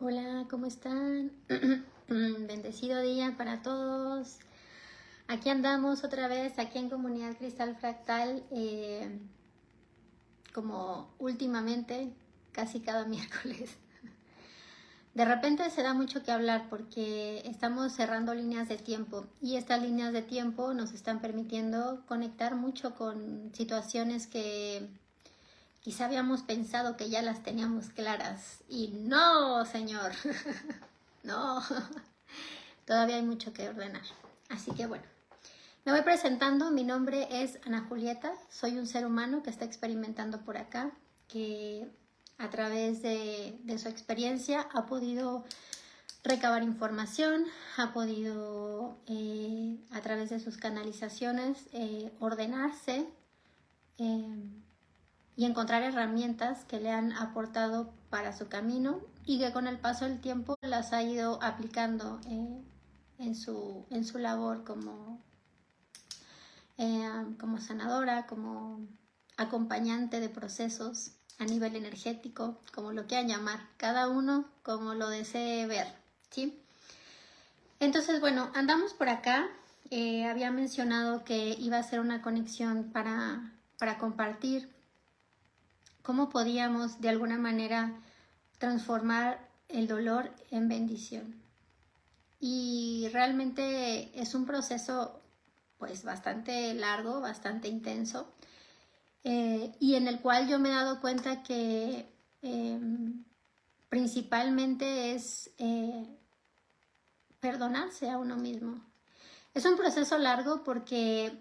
Hola, ¿cómo están? Bendecido día para todos. Aquí andamos otra vez, aquí en Comunidad Cristal Fractal, como últimamente, casi cada miércoles. De repente se da mucho que hablar porque estamos cerrando líneas de tiempo y estas líneas de tiempo nos están permitiendo conectar mucho con situaciones que quizá habíamos pensado que ya las teníamos claras y no, señor, no. Todavía hay mucho que ordenar. Así que bueno, me voy presentando. Mi nombre es Ana Julieta. Soy un ser humano que está experimentando por acá, que a través de su experiencia ha podido recabar información, ha podido a través de sus canalizaciones ordenarse y encontrar herramientas que le han aportado para su camino y que con el paso del tiempo las ha ido aplicando en su labor como sanadora, como acompañante de procesos a nivel energético, como lo quieran llamar, cada uno como lo desee ver, ¿sí? Entonces, bueno, andamos por acá. Había mencionado que iba a ser una conexión para compartir cómo podíamos de alguna manera transformar el dolor en bendición. Y realmente es un proceso pues bastante largo, bastante intenso, y en el cual yo me he dado cuenta que principalmente es perdonarse a uno mismo. Es un proceso largo porque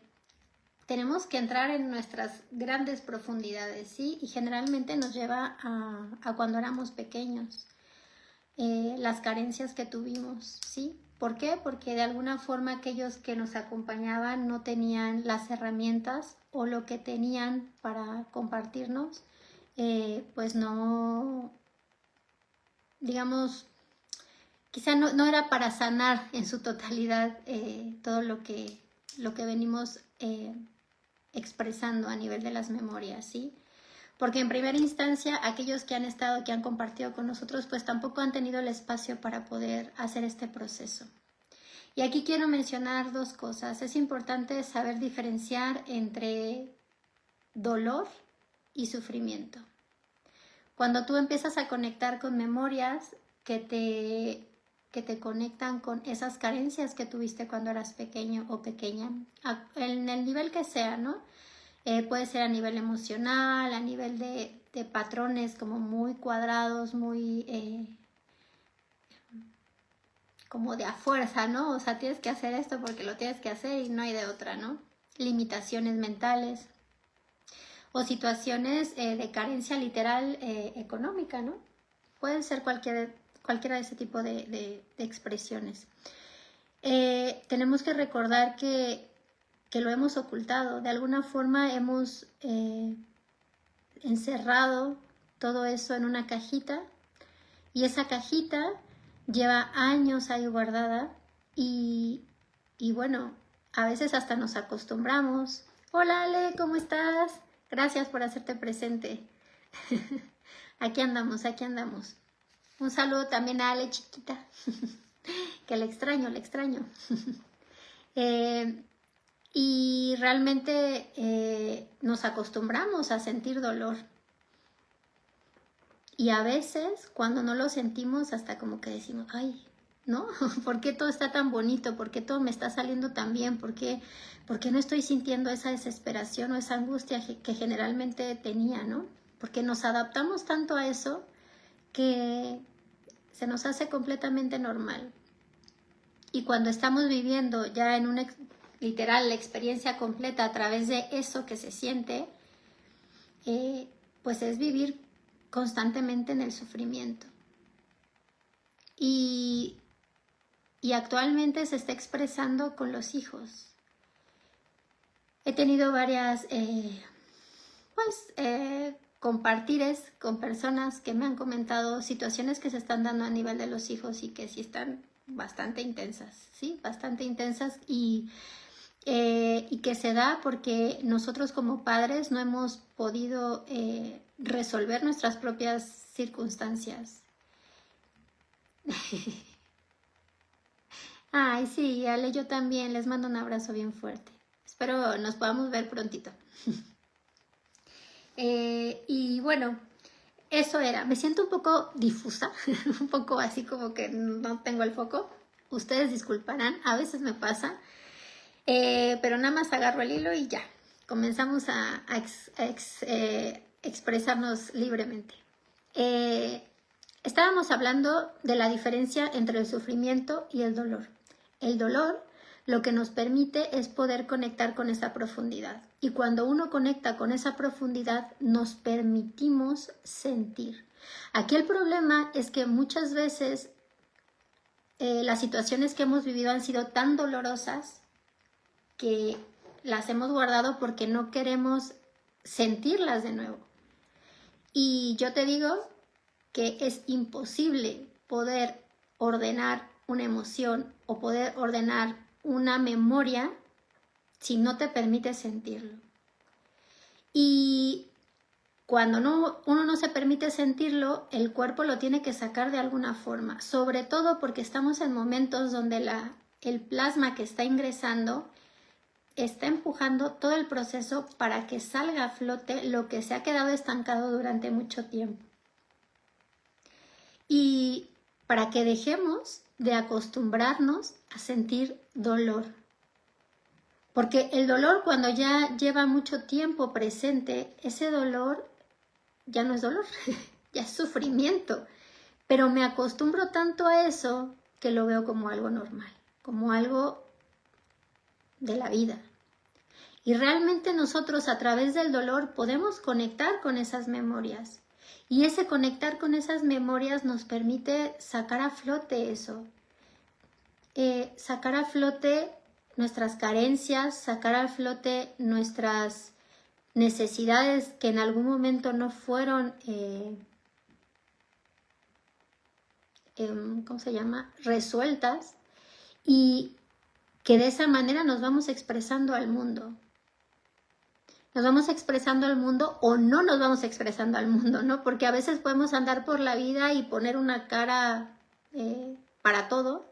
tenemos que entrar en nuestras grandes profundidades, ¿sí? Y generalmente nos lleva a cuando éramos pequeños, las carencias que tuvimos, ¿sí? ¿Por qué? Porque de alguna forma aquellos que nos acompañaban no tenían las herramientas o lo que tenían para compartirnos, pues no, digamos, quizá no era para sanar en su totalidad todo lo que venimos expresando a nivel de las memorias, ¿sí? Porque en primera instancia aquellos que han estado, que han compartido con nosotros, pues tampoco han tenido el espacio para poder hacer este proceso. Y aquí quiero mencionar dos cosas. Es importante saber diferenciar entre dolor y sufrimiento. Cuando tú empiezas a conectar con memorias que te conectan con esas carencias que tuviste cuando eras pequeño o pequeña, en el nivel que sea, ¿no? Puede ser a nivel emocional, a nivel de patrones como muy cuadrados, muy como de a fuerza, ¿no? O sea, tienes que hacer esto porque lo tienes que hacer y no hay de otra, ¿no? Limitaciones mentales o situaciones de carencia literal económica, ¿no? Pueden ser cualquiera de ese tipo de expresiones. Tenemos que recordar que lo hemos ocultado, de alguna forma hemos encerrado todo eso en una cajita y esa cajita lleva años ahí guardada y bueno, a veces hasta nos acostumbramos. Hola Ale, ¿cómo estás? Gracias por hacerte presente. Aquí andamos, aquí andamos. Un saludo también a Ale chiquita, que le extraño, le extraño. Y realmente nos acostumbramos a sentir dolor. Y a veces cuando no lo sentimos hasta como que decimos, ay, ¿no? ¿Por qué todo está tan bonito? ¿Por qué todo me está saliendo tan bien? ¿Por qué no estoy sintiendo esa desesperación o esa angustia que generalmente tenía, ¿no? Porque nos adaptamos tanto a eso que se nos hace completamente normal. Y cuando estamos viviendo ya en una literal la experiencia completa a través de eso que se siente, pues es vivir constantemente en el sufrimiento. Y actualmente se está expresando con los hijos. He tenido varias compartires con personas que me han comentado situaciones que se están dando a nivel de los hijos y que sí están bastante intensas, ¿sí? Bastante intensas y que se da porque nosotros como padres no hemos podido resolver nuestras propias circunstancias. Ay, sí, Ale, yo también les mando un abrazo bien fuerte. Espero nos podamos ver prontito. Y bueno, eso era. Me siento un poco difusa, un poco así como que no tengo el foco. Ustedes disculparán, a veces me pasa, pero nada más agarro el hilo y ya. Comenzamos a expresarnos libremente. Estábamos hablando de la diferencia entre el sufrimiento y el dolor. El dolor lo que nos permite es poder conectar con esa profundidad. Y cuando uno conecta con esa profundidad, nos permitimos sentir. Aquí el problema es que muchas veces las situaciones que hemos vivido han sido tan dolorosas que las hemos guardado porque no queremos sentirlas de nuevo. Y yo te digo que es imposible poder ordenar una emoción o poder ordenar una memoria si no te permite sentirlo. Y cuando uno no se permite sentirlo, el cuerpo lo tiene que sacar de alguna forma, sobre todo porque estamos en momentos donde el plasma que está ingresando está empujando todo el proceso para que salga a flote lo que se ha quedado estancado durante mucho tiempo. Y para que dejemos de acostumbrarnos a sentir dolor. Porque el dolor, cuando ya lleva mucho tiempo presente, ese dolor ya no es dolor, ya es sufrimiento. Pero me acostumbro tanto a eso que lo veo como algo normal, como algo de la vida. Y realmente nosotros a través del dolor podemos conectar con esas memorias. Y ese conectar con esas memorias nos permite sacar a flote eso. Sacar a flote nuestras carencias, sacar a flote nuestras necesidades que en algún momento no fueron, ¿cómo se llama?, resueltas, y que de esa manera nos vamos expresando al mundo. Nos vamos expresando al mundo o no nos vamos expresando al mundo, ¿no? Porque a veces podemos andar por la vida y poner una cara para todo,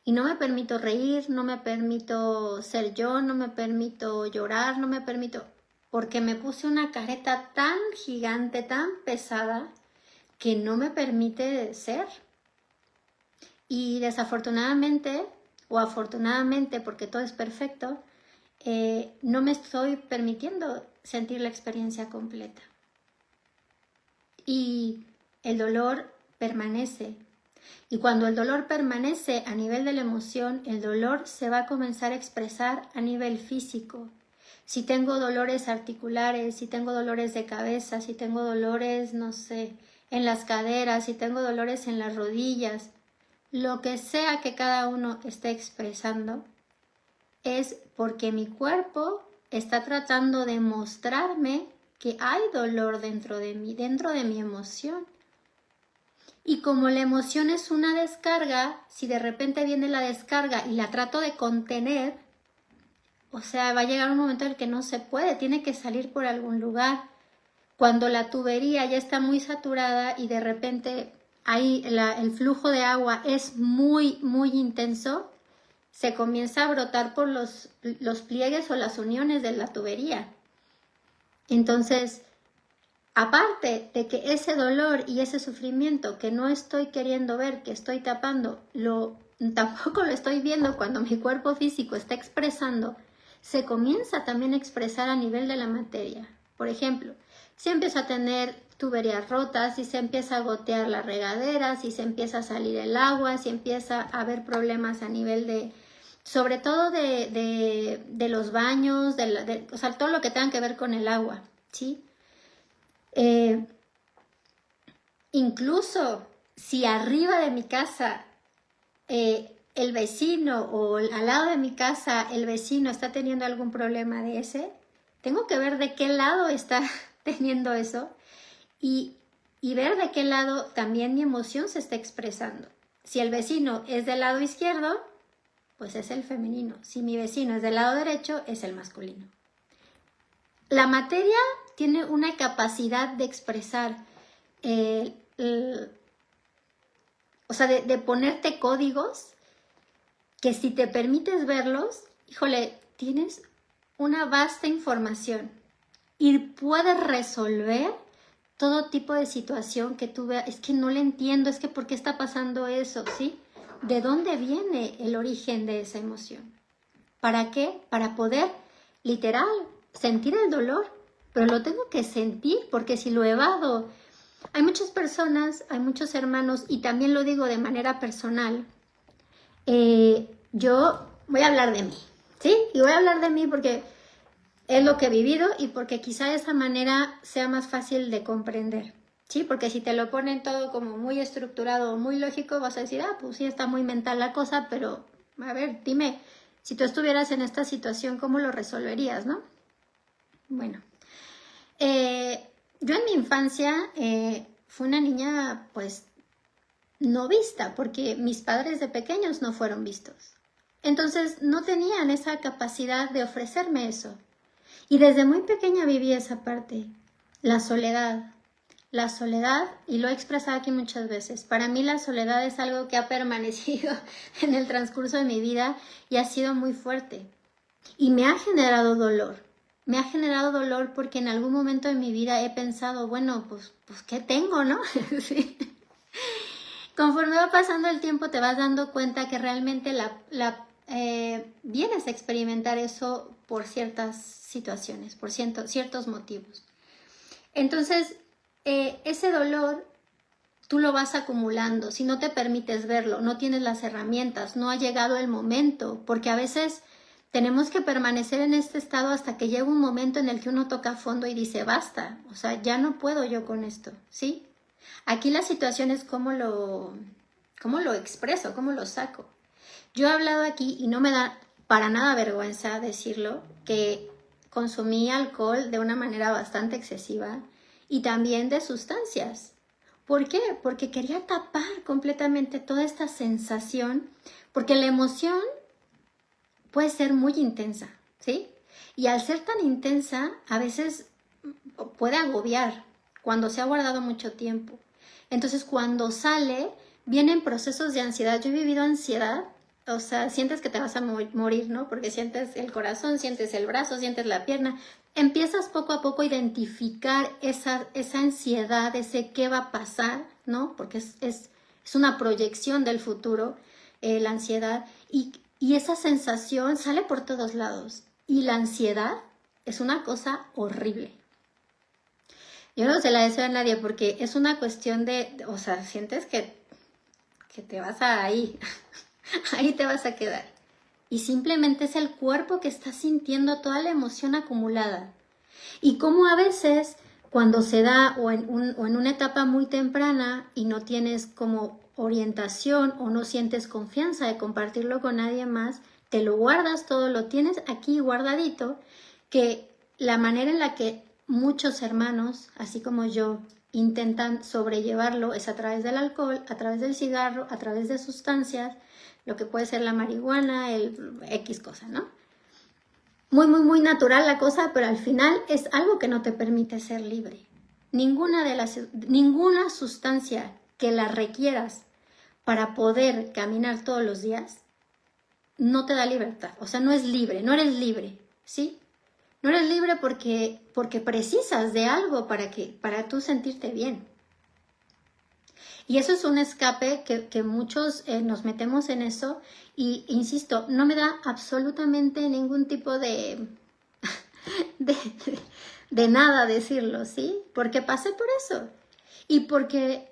y no me permito reír, no me permito ser yo, no me permito llorar, no me permito, porque me puse una careta tan gigante, tan pesada, que no me permite ser. Y desafortunadamente, o afortunadamente, porque todo es perfecto, no me estoy permitiendo sentir la experiencia completa. Y el dolor permanece. Y cuando el dolor permanece a nivel de la emoción, el dolor se va a comenzar a expresar a nivel físico. Si tengo dolores articulares, si tengo dolores de cabeza, si tengo dolores, no sé, en las caderas, si tengo dolores en las rodillas, lo que sea que cada uno esté expresando, es porque mi cuerpo está tratando de mostrarme que hay dolor dentro de mí, dentro de mi emoción. Y como la emoción es una descarga, si de repente viene la descarga y la trato de contener, o sea, va a llegar un momento en el que no se puede, tiene que salir por algún lugar. Cuando la tubería ya está muy saturada y de repente ahí el flujo de agua es muy, muy intenso, se comienza a brotar por los pliegues o las uniones de la tubería. Entonces, aparte de que ese dolor y ese sufrimiento que no estoy queriendo ver, que estoy tapando, tampoco lo estoy viendo cuando mi cuerpo físico está expresando, se comienza también a expresar a nivel de la materia. Por ejemplo, si empiezo a tener tuberías rotas, si se empieza a gotear la regadera, si se empieza a salir el agua, si empieza a haber problemas a nivel de, sobre todo de los baños, o sea, todo lo que tenga que ver con el agua, ¿sí? Incluso si arriba de mi casa el vecino o al lado de mi casa el vecino está teniendo algún problema de ese, tengo que ver de qué lado está teniendo eso y ver de qué lado también mi emoción se está expresando. Si el vecino es del lado izquierdo, pues es el femenino. Si mi vecino es del lado derecho, es el masculino. La materia tiene una capacidad de expresar, o O sea, de ponerte códigos que si te permites verlos, híjole, tienes una vasta información y puedes resolver todo tipo de situación que tú veas. Es que no le entiendo, es que ¿por qué está pasando eso? ¿Sí? ¿De dónde viene el origen de esa emoción? ¿Para qué? Para poder, literal, sentir el dolor, pero lo tengo que sentir, porque si lo evado, hay muchas personas, hay muchos hermanos, y también lo digo de manera personal, yo voy a hablar de mí, ¿sí? Y voy a hablar de mí porque es lo que he vivido y porque quizá de esa manera sea más fácil de comprender, ¿sí? Porque si te lo ponen todo como muy estructurado, muy lógico, vas a decir, ah, pues sí, está muy mental la cosa, pero a ver, dime, si tú estuvieras en esta situación, ¿cómo lo resolverías, no? Bueno, yo en mi infancia fui una niña, pues, no vista, porque mis padres de pequeños no fueron vistos. Entonces, no tenían esa capacidad de ofrecerme eso. Y desde muy pequeña viví esa parte, la soledad. La soledad, y lo he expresado aquí muchas veces, para mí la soledad es algo que ha permanecido en el transcurso de mi vida y ha sido muy fuerte. Y me ha generado dolor. Me ha generado dolor porque en algún momento de mi vida he pensado, bueno, pues ¿qué tengo, no? Sí. Conforme va pasando el tiempo te vas dando cuenta que realmente vienes a experimentar eso por ciertas situaciones, por ciertos motivos. Entonces, ese dolor tú lo vas acumulando, si no te permites verlo, no tienes las herramientas, no ha llegado el momento, porque a veces tenemos que permanecer en este estado hasta que llega un momento en el que uno toca fondo y dice, basta, o sea, ya no puedo yo con esto, ¿sí? Aquí la situación es cómo lo expreso, cómo lo saco. Yo he hablado aquí, y no me da para nada vergüenza decirlo, que consumí alcohol de una manera bastante excesiva y también de sustancias. ¿Por qué? Porque quería tapar completamente toda esta sensación, porque la emoción puede ser muy intensa, ¿sí? Y al ser tan intensa, a veces puede agobiar cuando se ha guardado mucho tiempo. Entonces, cuando sale, vienen procesos de ansiedad. Yo he vivido ansiedad, o sea, sientes que te vas a morir, ¿no? Porque sientes el corazón, sientes el brazo, sientes la pierna. Empiezas poco a poco a identificar esa ansiedad, ese qué va a pasar, ¿no? Porque es una proyección del futuro, la ansiedad. Y esa sensación sale por todos lados. Y la ansiedad es una cosa horrible. Yo no se la deseo a nadie porque es una cuestión o sea, sientes que te vas ahí te vas a quedar. Y simplemente es el cuerpo que está sintiendo toda la emoción acumulada. Y como a veces, cuando se da o en una etapa muy temprana y no tienes como orientación o no sientes confianza de compartirlo con nadie más, te lo guardas todo, lo tienes aquí guardadito, que la manera en la que muchos hermanos, así como yo, intentan sobrellevarlo es a través del alcohol, a través del cigarro, a través de sustancias, lo que puede ser la marihuana, el X cosa, ¿no? Muy, muy, muy natural la cosa, pero al final es algo que no te permite ser libre. Ninguna sustancia que la requieras para poder caminar todos los días no te da libertad. O sea, no es libre, no eres libre, ¿sí? No eres libre porque precisas de algo para tú sentirte bien. Y eso es un escape que muchos nos metemos en eso y, insisto, no me da absolutamente ningún tipo de nada decirlo, ¿sí? Porque pasé por eso. Y porque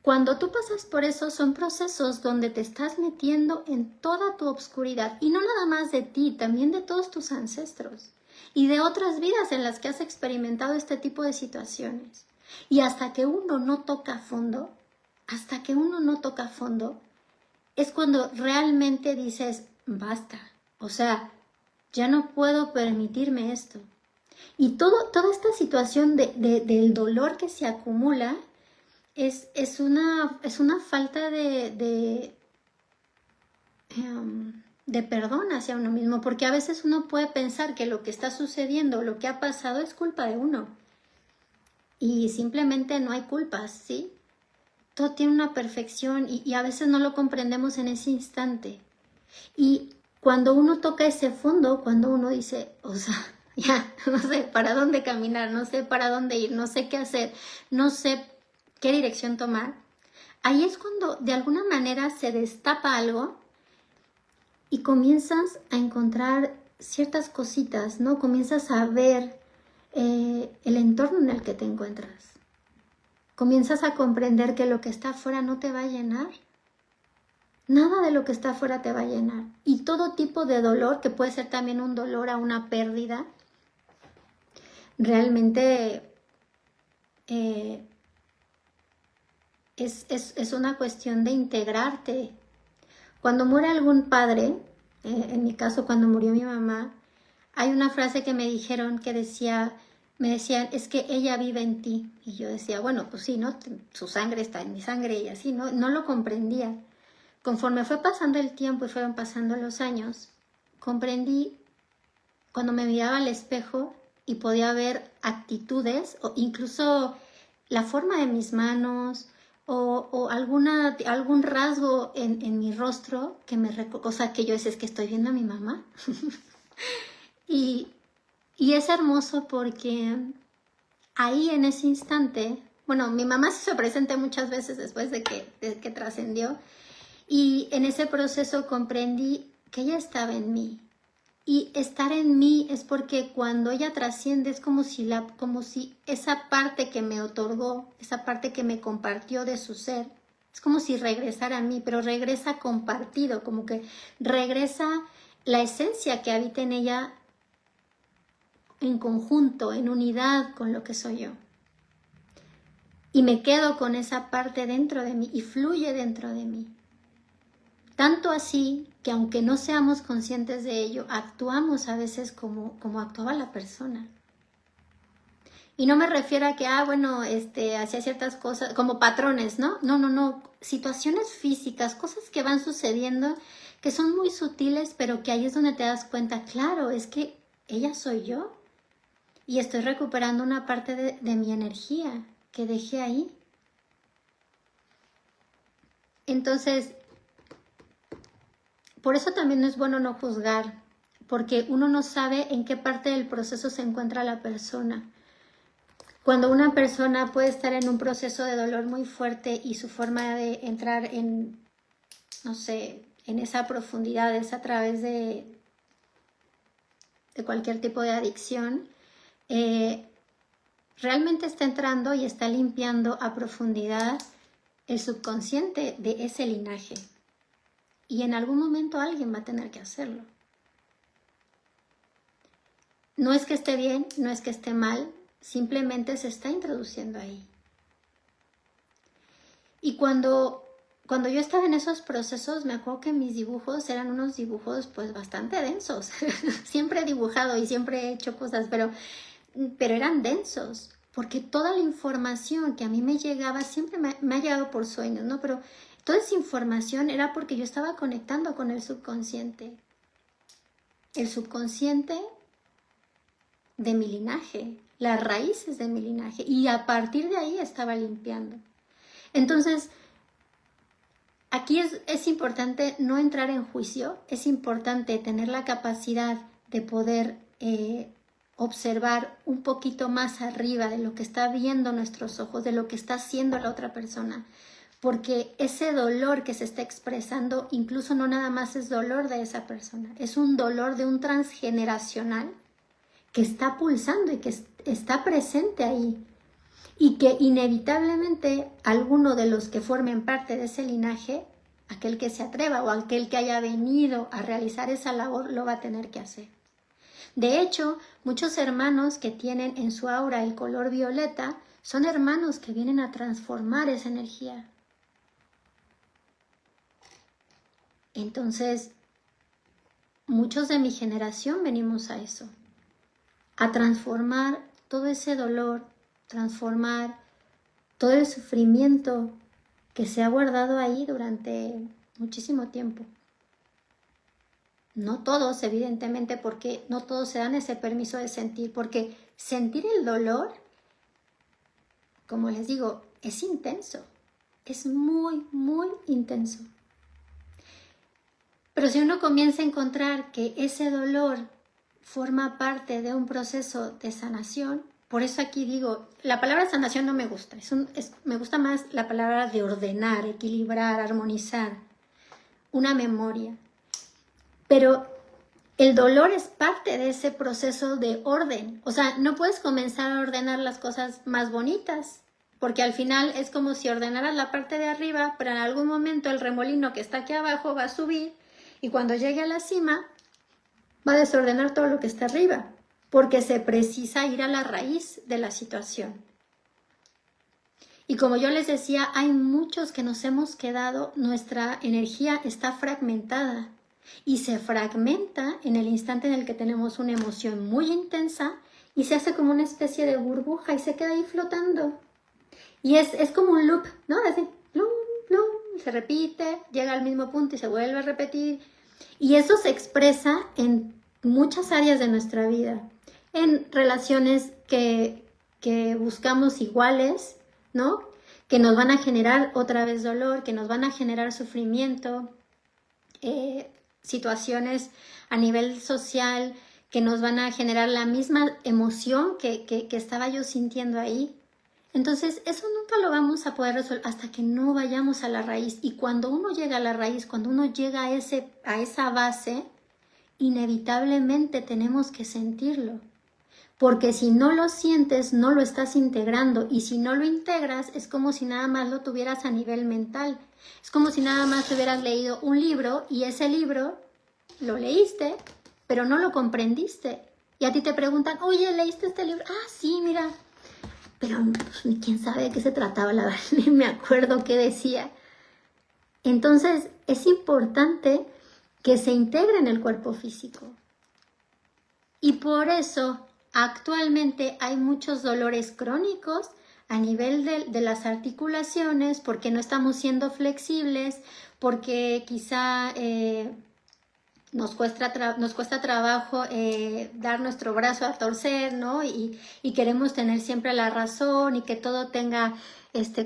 cuando tú pasas por eso son procesos donde te estás metiendo en toda tu obscuridad. Y no nada más de ti, también de todos tus ancestros. Y de otras vidas en las que has experimentado este tipo de situaciones. Y hasta que uno no toca fondo, es cuando realmente dices, basta. O sea, ya no puedo permitirme esto. Y toda esta situación del dolor que se acumula es una falta de perdón hacia uno mismo, porque a veces uno puede pensar que lo que está sucediendo, lo que ha pasado es culpa de uno. Y simplemente no hay culpas, ¿sí? todo tiene una perfección y a veces no lo comprendemos en ese instante. Y cuando uno toca ese fondo, cuando uno dice, o sea, ya, no sé para dónde caminar, no sé para dónde ir, no sé qué hacer, no sé qué dirección tomar, ahí es cuando de alguna manera se destapa algo y comienzas a encontrar ciertas cositas, ¿no? Comienzas a ver el entorno en el que te encuentras. Comienzas a comprender que lo que está afuera no te va a llenar. Nada de lo que está afuera te va a llenar. Y todo tipo de dolor, que puede ser también un dolor a una pérdida, realmente es una cuestión de integrarte. Cuando muere algún padre, en mi caso cuando murió mi mamá, hay una frase que me dijeron que me decían, es que ella vive en ti. Y yo decía, bueno, pues sí, ¿no? Su sangre está en mi sangre y así, ¿no? No lo comprendía. Conforme fue pasando el tiempo y fueron pasando los años, comprendí cuando me miraba al espejo y podía ver actitudes o incluso la forma de mis manos o algún rasgo en mi rostro que cosa que yo decía, es que estoy viendo a mi mamá. y, y es hermoso porque ahí en ese instante, bueno, mi mamá se hizo presente muchas veces después de que trascendió, y en ese proceso comprendí que ella estaba en mí. Y estar en mí es porque cuando ella trasciende es como si esa parte que me otorgó, esa parte que me compartió de su ser, es como si regresara a mí, pero regresa compartido, como que regresa la esencia que habita en ella en conjunto, en unidad con lo que soy yo. Y me quedo con esa parte dentro de mí y fluye dentro de mí. Tanto así que aunque no seamos conscientes de ello, actuamos a veces como actuaba la persona. Y no me refiero a que, bueno, hacía ciertas cosas como patrones, ¿no? No. Situaciones físicas, cosas que van sucediendo que son muy sutiles, pero que ahí es donde te das cuenta, claro, es que ella soy yo y estoy recuperando una parte de mi energía que dejé ahí. Entonces, por eso también es bueno no juzgar, porque uno no sabe en qué parte del proceso se encuentra la persona. Cuando una persona puede estar en un proceso de dolor muy fuerte y su forma de entrar en, no sé, en esa profundidad es a través de cualquier tipo de adicción, realmente está entrando y está limpiando a profundidad el subconsciente de ese linaje. Y en algún momento alguien va a tener que hacerlo. No es que esté bien, no es que esté mal, simplemente se está introduciendo ahí. Y cuando yo estaba en esos procesos, me acuerdo que mis dibujos eran unos dibujos pues bastante densos. Siempre he dibujado y siempre he hecho cosas, pero eran densos, porque toda la información que a mí me llegaba, siempre me ha llegado por sueños, ¿no? Pero toda esa información era porque yo estaba conectando con el subconsciente. El subconsciente de mi linaje, las raíces de mi linaje, y a partir de ahí estaba limpiando. Entonces, aquí es importante no entrar en juicio, es importante tener la capacidad de poder observar un poquito más arriba de lo que está viendo nuestros ojos, de lo que está haciendo la otra persona, porque ese dolor que se está expresando incluso no nada más es dolor de esa persona, es un dolor de un transgeneracional que está pulsando y que está presente ahí y que inevitablemente alguno de los que formen parte de ese linaje, aquel que se atreva o aquel que haya venido a realizar esa labor, lo va a tener que hacer. De hecho, muchos hermanos que tienen en su aura el color violeta son hermanos que vienen a transformar esa energía. Entonces, muchos de mi generación venimos a eso, a transformar todo ese dolor, transformar todo el sufrimiento que se ha guardado ahí durante muchísimo tiempo. No todos, evidentemente, porque no todos se dan ese permiso de sentir, porque sentir el dolor, como les digo, es intenso. Es muy, muy intenso. Pero si uno comienza a encontrar que ese dolor forma parte de un proceso de sanación, por eso aquí digo, la palabra sanación no me gusta, me gusta más la palabra de ordenar, equilibrar, armonizar, una memoria. Pero el dolor es parte de ese proceso de orden. O sea, no puedes comenzar a ordenar las cosas más bonitas, porque al final es como si ordenaras la parte de arriba, pero en algún momento el remolino que está aquí abajo va a subir y cuando llegue a la cima va a desordenar todo lo que está arriba, porque se precisa ir a la raíz de la situación. Y como yo les decía, hay muchos que nos hemos quedado, nuestra energía está fragmentada y se fragmenta en el instante en el que tenemos una emoción muy intensa y se hace como una especie de burbuja y se queda ahí flotando. Y es como un loop, ¿no? Así, plum, plum, se repite, llega al mismo punto y se vuelve a repetir. Y eso se expresa en muchas áreas de nuestra vida, en relaciones que buscamos iguales, ¿no? Que nos van a generar otra vez dolor, que nos van a generar sufrimiento, situaciones a nivel social que nos van a generar la misma emoción que estaba yo sintiendo ahí. Entonces, eso nunca lo vamos a poder resolver hasta que no vayamos a la raíz. Y cuando uno llega a la raíz, cuando uno llega a esa base, inevitablemente tenemos que sentirlo. Porque si no lo sientes, no lo estás integrando. Y si no lo integras, es como si nada más lo tuvieras a nivel mental. Es como si nada más te hubieras leído un libro y ese libro lo leíste, pero no lo comprendiste. Y a ti te preguntan, oye, ¿leíste este libro? Ah, sí, mira. Pero pues, quién sabe de qué se trataba, la verdad, ni me acuerdo qué decía. Entonces, es importante que se integre en el cuerpo físico. Y por eso, actualmente hay muchos dolores crónicos a nivel de las articulaciones, porque no estamos siendo flexibles, porque quizá nos cuesta trabajo dar nuestro brazo a torcer, ¿no? Y queremos tener siempre la razón y que todo tenga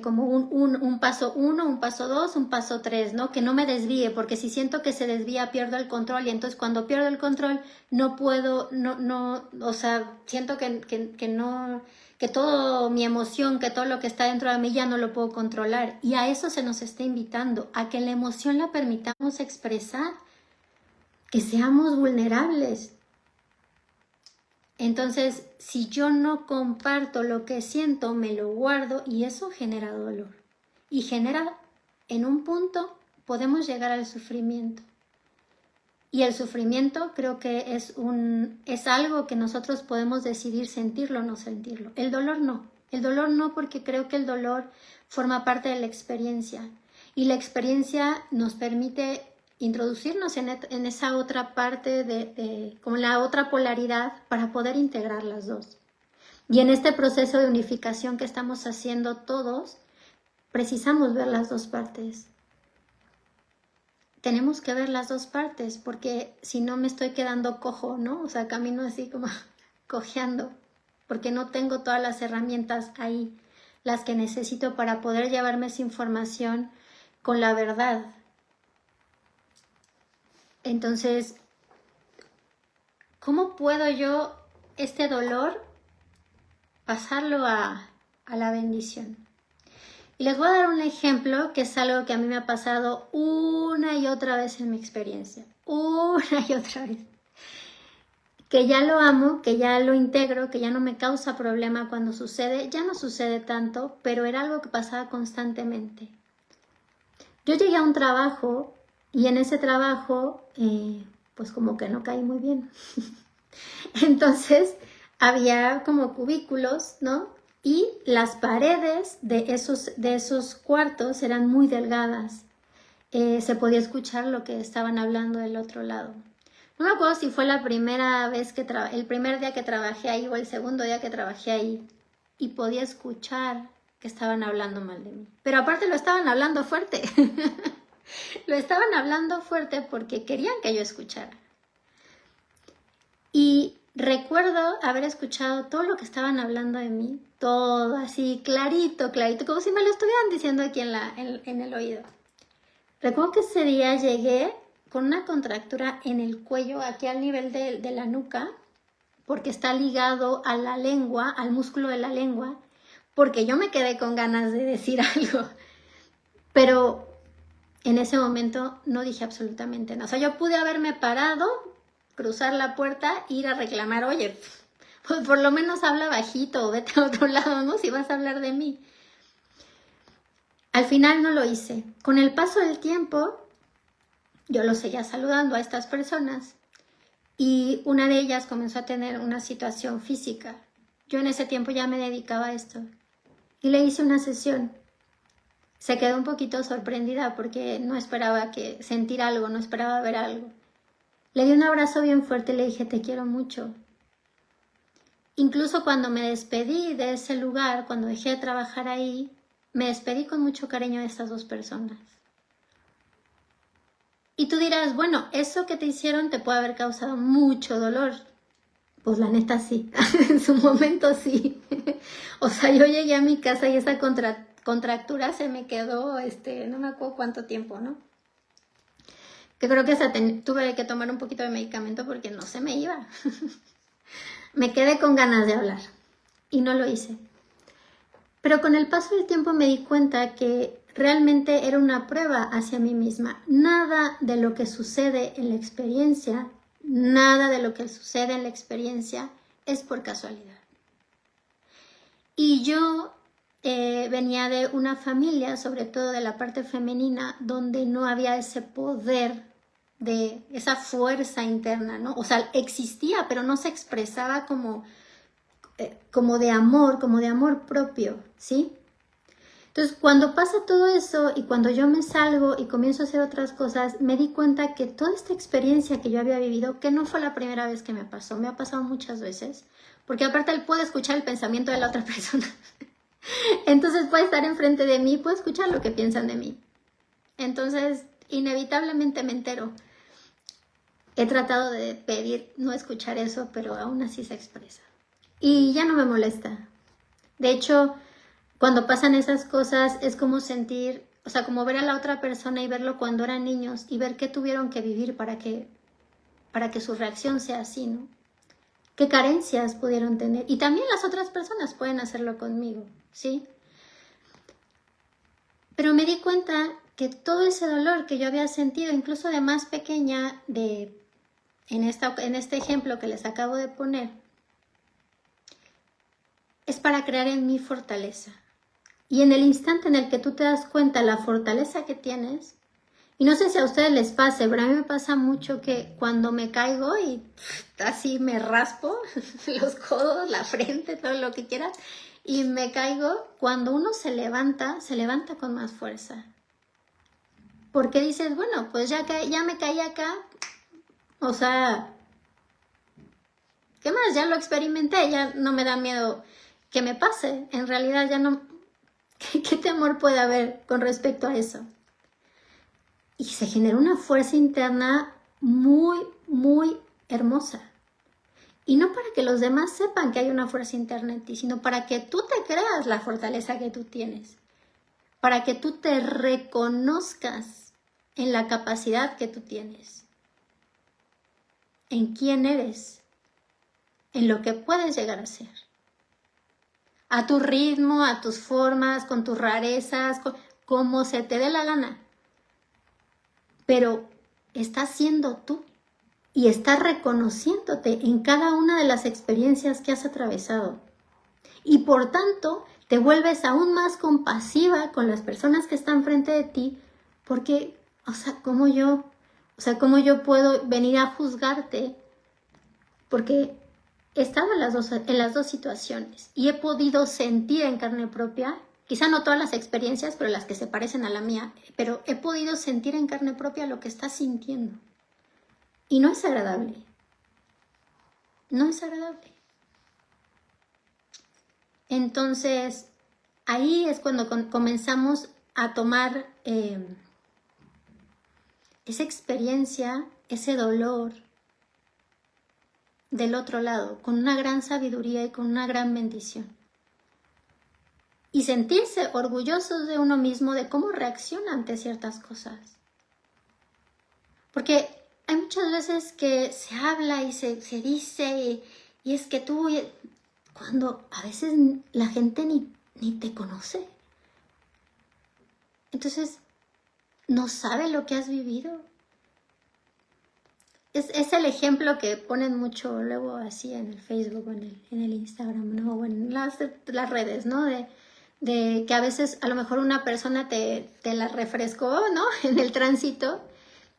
como un paso 1, un paso 2, un paso 3, ¿no? Que no me desvíe, porque si siento que se desvía pierdo el control y entonces cuando pierdo el control no puedo, o sea, siento que no, que todo mi emoción, que todo lo que está dentro de mí ya no lo puedo controlar. Y a eso se nos está invitando, a que la emoción la permitamos expresar, que seamos vulnerables. Entonces, si yo no comparto lo que siento, me lo guardo y eso genera dolor. Y genera, en un punto, podemos llegar al sufrimiento. Y el sufrimiento creo que es algo que nosotros podemos decidir sentirlo o no sentirlo. El dolor no. El dolor no, porque creo que el dolor forma parte de la experiencia. Y la experiencia nos permite introducirnos en esa otra parte, como la otra polaridad, para poder integrar las dos. Y en este proceso de unificación que estamos haciendo todos, precisamos ver las dos partes. Tenemos que ver las dos partes, porque si no me estoy quedando cojo, ¿no? O sea, camino así como cojeando, porque no tengo todas las herramientas ahí, las que necesito para poder llevarme esa información con la verdad. Entonces, ¿cómo puedo yo este dolor pasarlo a la bendición? Y les voy a dar un ejemplo que es algo que a mí me ha pasado una y otra vez en mi experiencia. Una y otra vez. Que ya lo amo, que ya lo integro, que ya no me causa problema cuando sucede. Ya no sucede tanto, pero era algo que pasaba constantemente. Yo llegué a un trabajo y en ese trabajo, pues como que no caí muy bien. Entonces, había como cubículos, ¿no? Y las paredes de esos cuartos eran muy delgadas. Se podía escuchar lo que estaban hablando del otro lado. No me acuerdo si fue la primera vez el primer día que trabajé ahí o el segundo día que trabajé ahí. Y podía escuchar que estaban hablando mal de mí. Pero aparte lo estaban hablando fuerte. Lo estaban hablando fuerte porque querían que yo escuchara. Y recuerdo haber escuchado todo lo que estaban hablando de mí todo así clarito, clarito, como si me lo estuvieran diciendo aquí en el oído. Recuerdo que ese día llegué con una contractura en el cuello, aquí al nivel de la nuca, porque está ligado a la lengua, al músculo de la lengua, porque yo me quedé con ganas de decir algo, pero en ese momento no dije absolutamente nada. O sea, yo pude haberme parado, cruzar la puerta, ir a reclamar, oye, pues por lo menos habla bajito o vete a otro lado, ¿no? Si vas a hablar de mí. Al final no lo hice. Con el paso del tiempo, yo lo seguía saludando a estas personas y una de ellas comenzó a tener una situación física. Yo en ese tiempo ya me dedicaba a esto y le hice una sesión. Se quedó un poquito sorprendida porque no esperaba que sentir algo, no esperaba ver algo. Le di un abrazo bien fuerte y le dije, te quiero mucho. Incluso cuando me despedí de ese lugar, cuando dejé de trabajar ahí, me despedí con mucho cariño de estas dos personas. Y tú dirás, bueno, eso que te hicieron te puede haber causado mucho dolor. Pues la neta sí, en su momento sí. O sea, yo llegué a mi casa y esa contractura se me quedó, no me acuerdo cuánto tiempo, ¿no? Que creo que tuve que tomar un poquito de medicamento porque no se me iba. Me quedé con ganas de hablar y no lo hice. Pero con el paso del tiempo me di cuenta que realmente era una prueba hacia mí misma. Nada de lo que sucede en la experiencia, es por casualidad. Y yo venía de una familia, sobre todo de la parte femenina, donde no había ese poder de esa fuerza interna, ¿no? O sea, existía, pero no se expresaba como de amor propio, ¿sí? Entonces, cuando pasa todo eso y cuando yo me salgo y comienzo a hacer otras cosas, me di cuenta que toda esta experiencia que yo había vivido, que no fue la primera vez que me ha pasado muchas veces, porque aparte él puede escuchar el pensamiento de la otra persona. Entonces puede estar enfrente de mí, puede escuchar lo que piensan de mí. Entonces, inevitablemente me entero. He tratado de pedir no escuchar eso, pero aún así se expresa. Y ya no me molesta. De hecho, cuando pasan esas cosas es como sentir, o sea, como ver a la otra persona y verlo cuando eran niños y ver qué tuvieron que vivir para que su reacción sea así, ¿no? Qué carencias pudieron tener. Y también las otras personas pueden hacerlo conmigo, ¿sí? Pero me di cuenta que todo ese dolor que yo había sentido, incluso de más pequeña, en este ejemplo que les acabo de poner, es para crear en mí fortaleza. Y en el instante en el que tú te das cuenta la fortaleza que tienes, y no sé si a ustedes les pase, pero a mí me pasa mucho que cuando me caigo y así me raspo los codos, la frente, todo lo que quieras, y me caigo, cuando uno se levanta con más fuerza. Porque dices, bueno, pues ya me caí acá, o sea, ¿qué más? Ya lo experimenté, ya no me da miedo que me pase. En realidad ya no... ¿Qué temor puede haber con respecto a eso? Y se genera una fuerza interna muy, muy hermosa. Y no para que los demás sepan que hay una fuerza interna en ti, sino para que tú te creas la fortaleza que tú tienes. Para que tú te reconozcas en la capacidad que tú tienes. En quién eres. En lo que puedes llegar a ser. A tu ritmo, a tus formas, con tus rarezas, como se te dé la gana. Pero estás siendo tú y estás reconociéndote en cada una de las experiencias que has atravesado. Y por tanto, te vuelves aún más compasiva con las personas que están frente de ti, porque, ¿cómo yo puedo venir a juzgarte? Porque he estado en las dos situaciones y he podido sentir en carne propia, quizá no todas las experiencias, pero las que se parecen a la mía, pero he podido sentir en carne propia lo que estás sintiendo. Y no es agradable. No es agradable. Entonces, ahí es cuando comenzamos a tomar esa experiencia, ese dolor del otro lado, con una gran sabiduría y con una gran bendición. y sentirse orgullosos de uno mismo, de cómo reacciona ante ciertas cosas. Porque hay muchas veces que se habla y se dice, y es que tú, cuando a veces la gente ni te conoce. Entonces, no sabe lo que has vivido. Es el ejemplo que ponen mucho luego así en el Facebook o en el Instagram, ¿no? O en las redes, ¿no? De que a veces a lo mejor una persona te la refrescó, ¿no? En el tránsito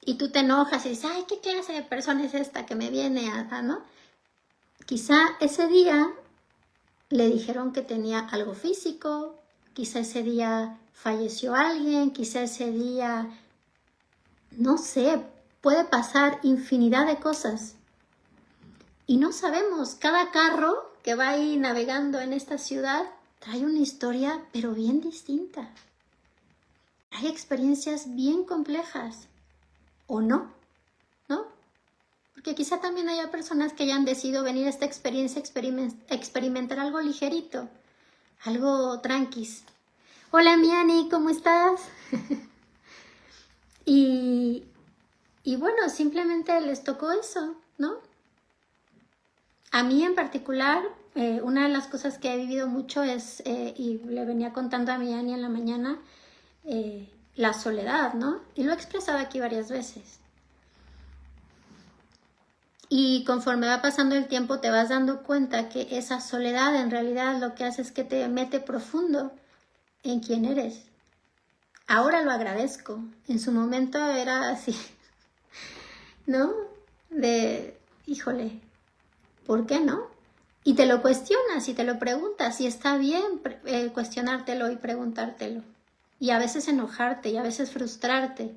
y tú te enojas y dices, ay, ¿qué clase de persona es esta que me viene a, ¿no? Quizá ese día le dijeron que tenía algo físico, quizá ese día falleció alguien, quizá ese día, no sé, puede pasar infinidad de cosas. Y no sabemos, cada carro que va ahí navegando en esta ciudad trae una historia, pero bien distinta. Hay experiencias bien complejas, o no, ¿no? Porque quizá también haya personas que hayan decidido venir a esta experiencia, experimentar algo ligerito, algo tranquis. Hola, Miani, ¿cómo estás? y bueno, simplemente les tocó eso, ¿no? A mí en particular, una de las cosas que he vivido mucho es, y le venía contando a Miani en la mañana, la soledad, ¿no? Y lo he expresado aquí varias veces. Y conforme va pasando el tiempo te vas dando cuenta que esa soledad en realidad lo que hace es que te mete profundo en quién eres. Ahora lo agradezco. En su momento era así, ¿no? De, híjole, ¿por qué no? Y te lo cuestionas y te lo preguntas y está bien cuestionártelo y preguntártelo. Y a veces enojarte y a veces frustrarte.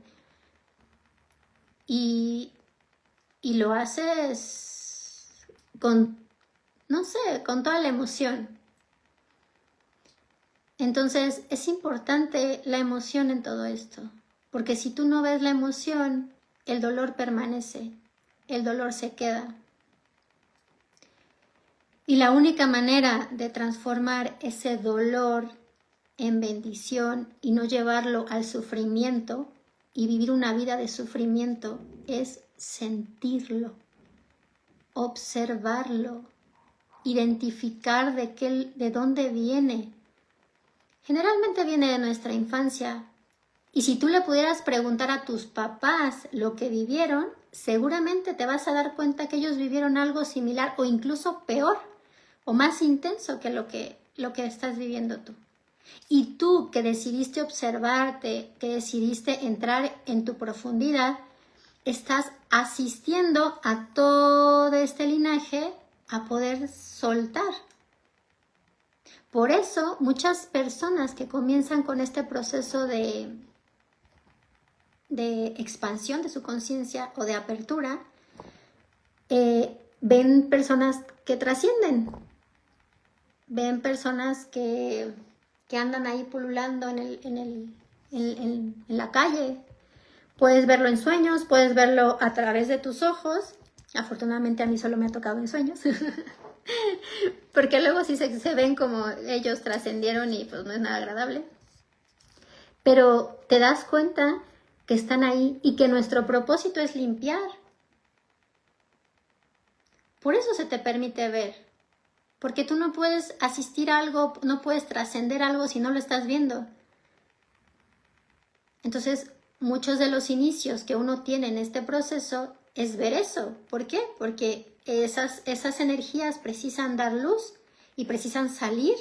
Y lo haces con, no sé, con toda la emoción. Entonces es importante la emoción en todo esto, porque si tú no ves la emoción, el dolor permanece, el dolor se queda. Y la única manera de transformar ese dolor en bendición y no llevarlo al sufrimiento y vivir una vida de sufrimiento es sentirlo, observarlo, identificar de dónde viene. Generalmente viene de nuestra infancia. Y si tú le pudieras preguntar a tus papás lo que vivieron, seguramente te vas a dar cuenta que ellos vivieron algo similar o incluso peor o más intenso que lo que estás viviendo tú. Y tú que decidiste observarte, que decidiste entrar en tu profundidad, estás asistiendo a todo este linaje a poder soltar. Por eso muchas personas que comienzan con este proceso de expansión de su conciencia o de apertura, ven personas que trascienden, ven personas que andan ahí pululando en la calle. Puedes verlo en sueños, puedes verlo a través de tus ojos. Afortunadamente a mí solo me ha tocado en sueños. Porque luego sí se ven como ellos trascendieron y pues no es nada agradable. Pero te das cuenta que están ahí y que nuestro propósito es limpiar. Por eso se te permite ver. Porque tú no puedes asistir a algo, no puedes trascender algo si no lo estás viendo. Entonces, muchos de los inicios que uno tiene en este proceso es ver eso. ¿Por qué? Porque esas energías precisan dar luz y precisan salir.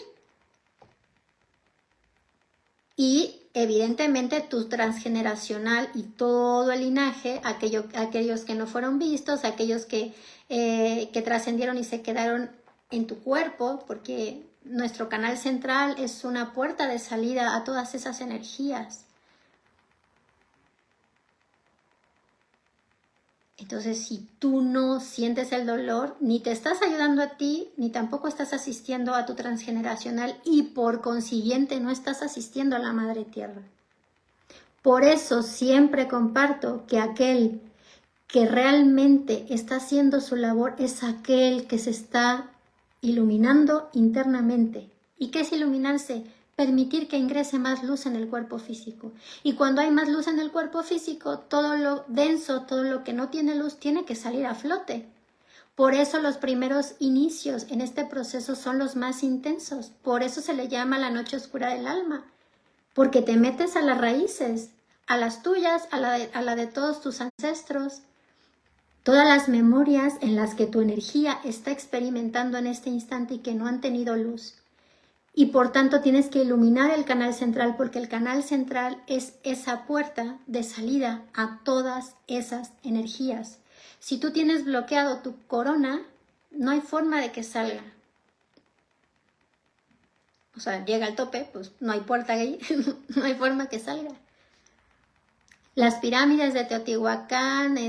Y evidentemente tu transgeneracional y todo el linaje, aquellos que no fueron vistos, aquellos que trascendieron y se quedaron en tu cuerpo, porque nuestro canal central es una puerta de salida a todas esas energías. Entonces, si tú no sientes el dolor, ni te estás ayudando a ti, ni tampoco estás asistiendo a tu transgeneracional y por consiguiente no estás asistiendo a la Madre Tierra. Por eso siempre comparto que aquel que realmente está haciendo su labor es aquel que se está iluminando internamente. ¿Y qué es iluminarse? permitir que ingrese más luz en el cuerpo físico. Y cuando hay más luz en el cuerpo físico, todo lo denso, todo lo que no tiene luz, tiene que salir a flote. Por eso los primeros inicios en este proceso son los más intensos. Por eso se le llama la noche oscura del alma. Porque te metes a las raíces, a las tuyas, a la de todos tus ancestros. Todas las memorias en las que tu energía está experimentando en este instante y que no han tenido luz. Y por tanto tienes que iluminar el canal central, porque el canal central es esa puerta de salida a todas esas energías. Si tú tienes bloqueado tu corona, no hay forma de que salga. O sea, llega al tope, pues no hay puerta ahí, no hay forma que salga. Las pirámides de Teotihuacán,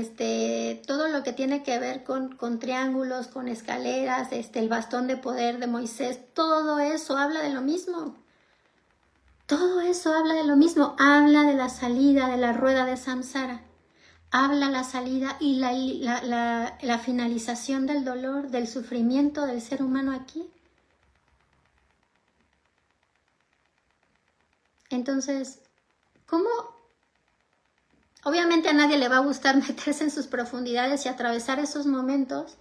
todo lo que tiene que ver con triángulos, con escaleras, el bastón de poder de Moisés, todo eso habla de lo mismo. Todo eso habla de lo mismo, habla de la salida de la rueda de Samsara. Habla la salida y la finalización del dolor, del sufrimiento del ser humano aquí. Entonces, ¿cómo? Obviamente a nadie le va a gustar meterse en sus profundidades y atravesar esos momentos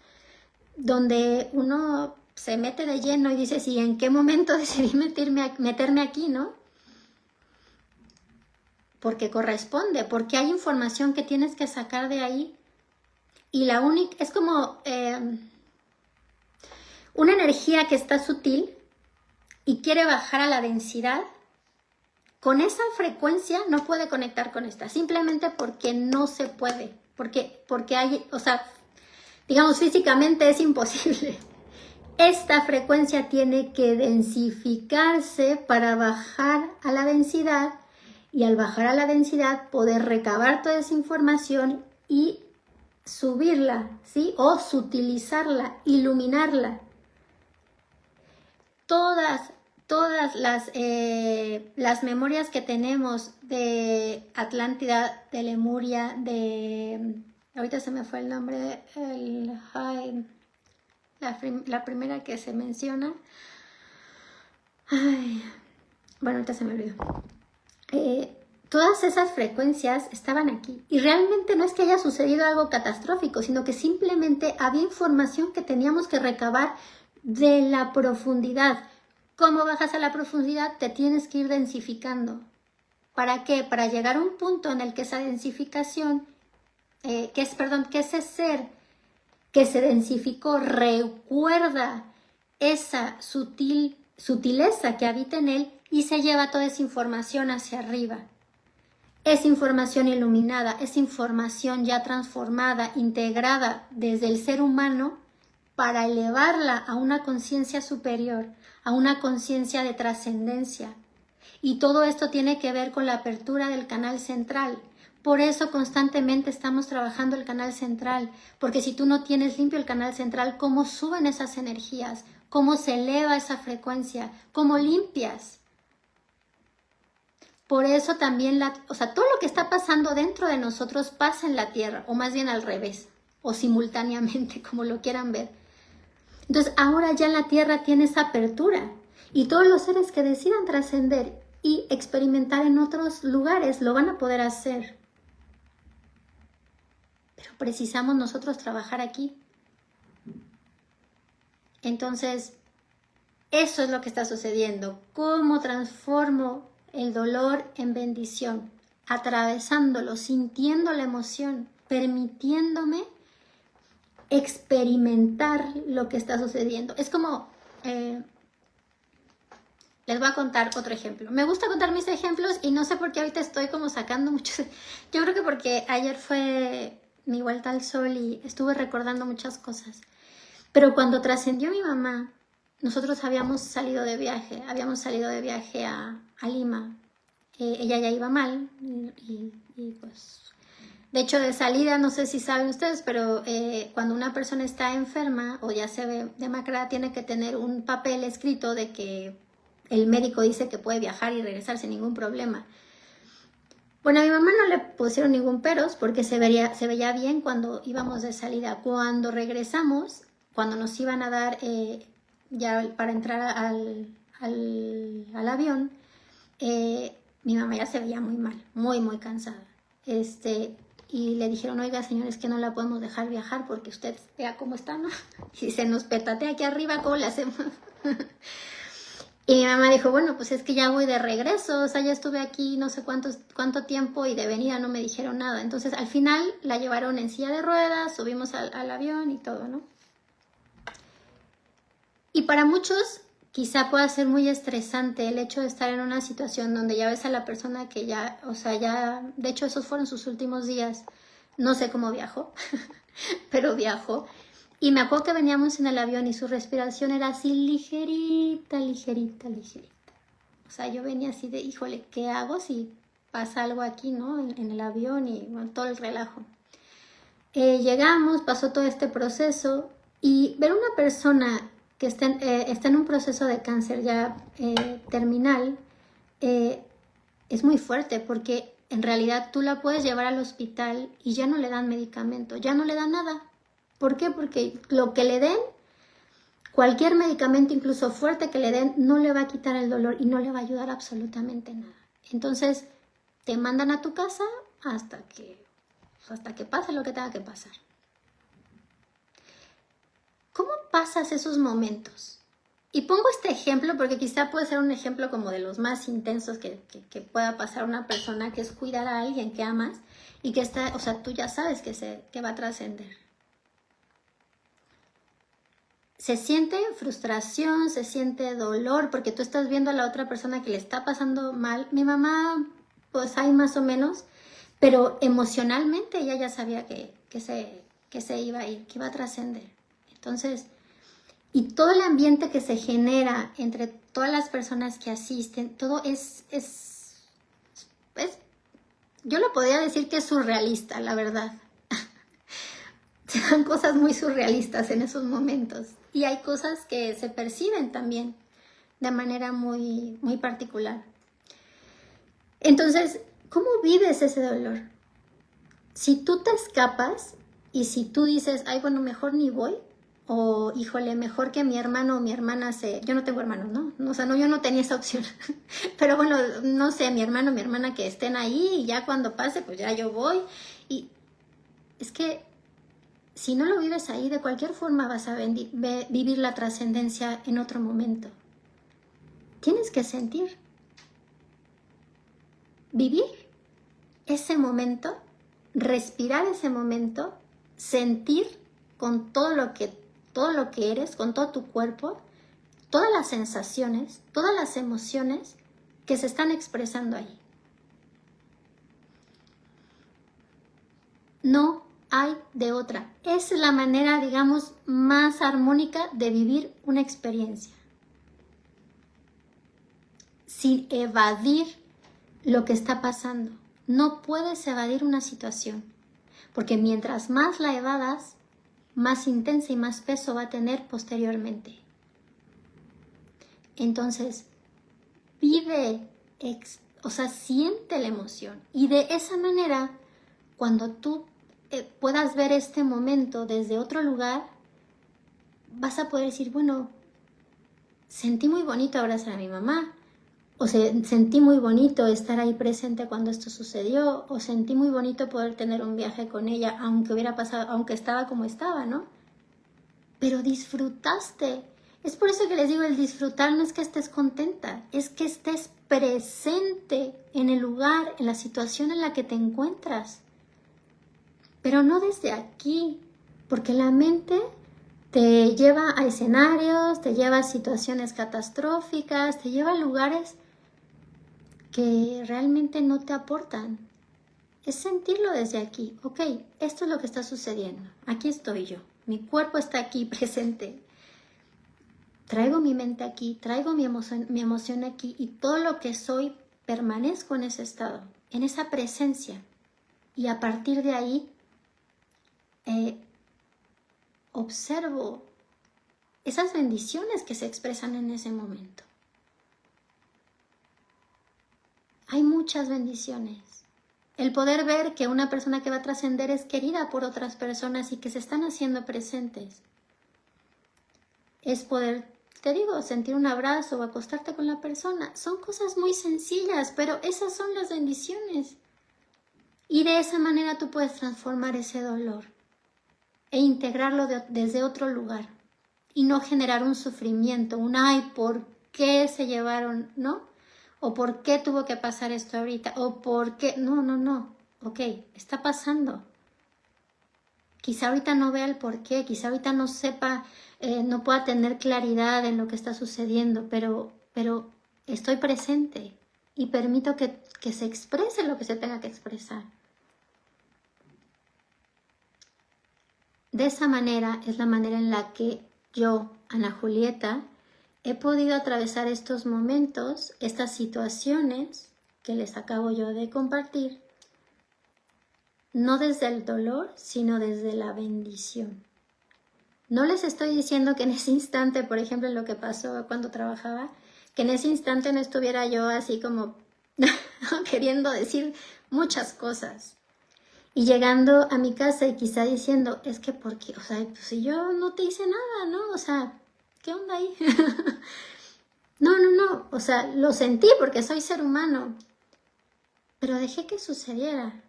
donde uno se mete de lleno y dice, ¿y en qué momento decidí meterme aquí, no? Porque corresponde, porque hay información que tienes que sacar de ahí. Y la única, es como una energía que está sutil y quiere bajar a la densidad. Con esa frecuencia no puede conectar con esta, simplemente porque no se puede, porque hay, o sea, digamos físicamente es imposible. Esta frecuencia tiene que densificarse para bajar a la densidad y al bajar a la densidad poder recabar toda esa información y subirla, ¿sí? O sutilizarla, iluminarla. Todas las memorias que tenemos de Atlántida, de Lemuria, ahorita se me fue el nombre, la primera que se menciona. Bueno, ahorita se me olvidó. Todas esas frecuencias estaban aquí. Y realmente no es que haya sucedido algo catastrófico, sino que simplemente había información que teníamos que recabar de la profundidad. ¿Cómo bajas a la profundidad? Te tienes que ir densificando. ¿Para qué? Para llegar a un punto en el que esa densificación, que ese ser que se densificó recuerda esa sutileza que habita en él y se lleva toda esa información hacia arriba. Es información iluminada, es información ya transformada, integrada desde el ser humano para elevarla a una conciencia superior, a una conciencia de trascendencia. Y todo esto tiene que ver con la apertura del canal central. Por eso constantemente estamos trabajando el canal central, porque si tú no tienes limpio el canal central, ¿cómo suben esas energías? ¿Cómo se eleva esa frecuencia? ¿Cómo limpias? Por eso también, todo lo que está pasando dentro de nosotros pasa en la Tierra, o más bien al revés, o simultáneamente, como lo quieran ver. Entonces ahora ya la Tierra tiene esa apertura y todos los seres que decidan trascender y experimentar en otros lugares lo van a poder hacer. Pero precisamos nosotros trabajar aquí. Entonces, eso es lo que está sucediendo. ¿Cómo transformo el dolor en bendición? Atravesándolo, sintiendo la emoción, permitiéndome experimentar lo que está sucediendo. Es como, les voy a contar otro ejemplo. Me gusta contar mis ejemplos y no sé por qué ahorita estoy como sacando muchos. Yo creo que porque ayer fue mi vuelta al sol y estuve recordando muchas cosas. Pero cuando trascendió mi mamá, nosotros habíamos salido de viaje a Lima. Ella ya iba mal y pues... De hecho, de salida, no sé si saben ustedes, pero cuando una persona está enferma o ya se ve demacrada, tiene que tener un papel escrito de que el médico dice que puede viajar y regresar sin ningún problema. Bueno, a mi mamá no le pusieron ningún peros porque se veía bien cuando íbamos de salida. Cuando regresamos, cuando nos iban a dar ya para entrar al avión, mi mamá ya se veía muy mal, muy cansada. Y le dijeron, oiga, señores, que no la podemos dejar viajar porque usted vea cómo está, ¿no? Si se nos petatea aquí arriba, ¿cómo le hacemos? Y mi mamá dijo, bueno, pues es que ya voy de regreso, o sea, ya estuve aquí no sé cuánto tiempo y de venida no me dijeron nada. Entonces, al final la llevaron en silla de ruedas, subimos al avión y todo, ¿no? Y para muchos quizá pueda ser muy estresante el hecho de estar en una situación donde ya ves a la persona que ya, o sea, ya, de hecho esos fueron sus últimos días. No sé cómo viajó, pero viajó. Y me acuerdo que veníamos en el avión y su respiración era así ligerita. O sea, yo venía así de, híjole, ¿qué hago si pasa algo aquí, ¿no? En el avión y bueno, todo el relajo. Llegamos, pasó todo este proceso y ver una persona que está en un proceso de cáncer ya terminal es muy fuerte porque en realidad tú la puedes llevar al hospital y ya no le dan medicamento, ya no le dan nada. ¿Por qué? Porque lo que le den, cualquier medicamento, incluso fuerte que le den, no le va a quitar el dolor y no le va a ayudar absolutamente nada. Entonces, te mandan a tu casa hasta que pase lo que tenga que pasar. ¿Cómo pasas esos momentos? Y pongo este ejemplo porque quizá puede ser un ejemplo como de los más intensos que pueda pasar una persona, que es cuidar a alguien que amas y que está, o sea, tú ya sabes que va a trascender. Se siente frustración, se siente dolor, porque tú estás viendo a la otra persona que le está pasando mal. Mi mamá, pues hay más o menos, pero emocionalmente ella ya sabía que se iba a ir, que iba a trascender. Entonces, y todo el ambiente que se genera entre todas las personas que asisten, todo es yo lo podría decir que es surrealista, la verdad. Se dan cosas muy surrealistas en esos momentos. Y hay cosas que se perciben también de manera muy particular. Entonces, ¿cómo vives ese dolor? Si tú te escapas y si tú dices, ay, bueno, mejor ni voy, o híjole, mejor que mi hermano o mi hermana yo no tengo hermanos, ¿no? O sea, no, yo no tenía esa opción. Pero bueno, no sé, mi hermano o mi hermana que estén ahí y ya cuando pase, pues ya yo voy. Y es que si no lo vives ahí, de cualquier forma vas a vivir la trascendencia en otro momento. Tienes que sentir, vivir ese momento, respirar ese momento, sentir con todo lo que eres, con todo tu cuerpo, todas las sensaciones, todas las emociones que se están expresando ahí. No hay de otra. Es la manera, digamos, más armónica de vivir una experiencia. Sin evadir lo que está pasando. No puedes evadir una situación, porque mientras más la evadas, más intensa y más peso va a tener posteriormente. Entonces, vive, siente la emoción. Y de esa manera, cuando tú puedas ver este momento desde otro lugar, vas a poder decir, bueno, sentí muy bonito abrazar a mi mamá, o sentí muy bonito estar ahí presente cuando esto sucedió, o sentí muy bonito poder tener un viaje con ella, aunque hubiera pasado, aunque estaba como estaba, ¿no? Pero disfrutaste. Es por eso que les digo, el disfrutar no es que estés contenta, es que estés presente en el lugar, en la situación en la que te encuentras. Pero no desde aquí, porque la mente te lleva a escenarios, te lleva a situaciones catastróficas, te lleva a lugares que realmente no te aportan. Es sentirlo desde aquí. Ok, esto es lo que está sucediendo. Aquí estoy yo. Mi cuerpo está aquí presente. Traigo mi mente aquí, traigo mi emoción aquí y todo lo que soy, permanezco en ese estado, en esa presencia. Y a partir de ahí, observo esas bendiciones que se expresan en ese momento. Hay muchas bendiciones. El poder ver que una persona que va a trascender es querida por otras personas y que se están haciendo presentes. Es poder te digo, sentir un abrazo o acostarte con la persona. Son cosas muy sencillas, pero esas son las bendiciones. Y de esa manera tú puedes transformar ese dolor e integrarlo desde otro lugar. Y no generar un sufrimiento, un ay, ¿por qué se llevaron? ¿No? O ¿por qué tuvo que pasar esto ahorita? O ¿por qué? No, no, no. Ok, está pasando. Quizá ahorita no vea el por qué, quizá ahorita no sepa, no pueda tener claridad en lo que está sucediendo, pero estoy presente y permito que se exprese lo que se tenga que expresar. De esa manera es la manera en la que yo, Ana Julieta, he podido atravesar estos momentos, estas situaciones que les acabo yo de compartir, no desde el dolor, sino desde la bendición. No les estoy diciendo que en ese instante, por ejemplo, lo que pasó cuando trabajaba, que en ese instante no estuviera yo así como queriendo decir muchas cosas. Y llegando a mi casa y quizá diciendo, es que porque, o sea, pues si yo no te hice nada, ¿no? O sea, ¿qué onda ahí? No, no, no, o sea, lo sentí porque soy ser humano, pero dejé que sucediera.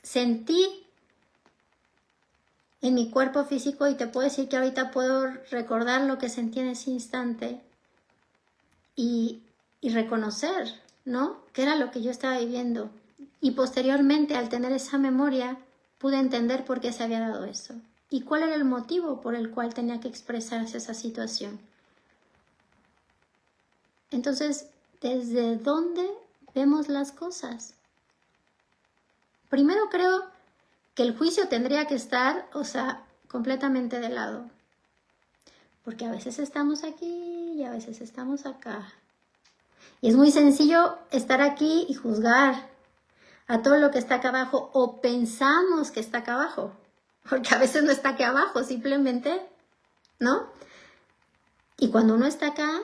Sentí en mi cuerpo físico y te puedo decir que ahorita puedo recordar lo que sentí en ese instante y reconocer, ¿no? Que era lo que yo estaba viviendo. Y posteriormente, al tener esa memoria, pude entender por qué se había dado eso y cuál era el motivo por el cual tenía que expresarse esa situación. Entonces, ¿desde dónde vemos las cosas? Primero creo que el juicio tendría que estar, o sea, completamente de lado. Porque a veces estamos aquí y a veces estamos acá. Y es muy sencillo estar aquí y juzgar a todo lo que está acá abajo o pensamos que está acá abajo. Porque a veces no está aquí abajo, simplemente, ¿no? Y cuando uno está acá,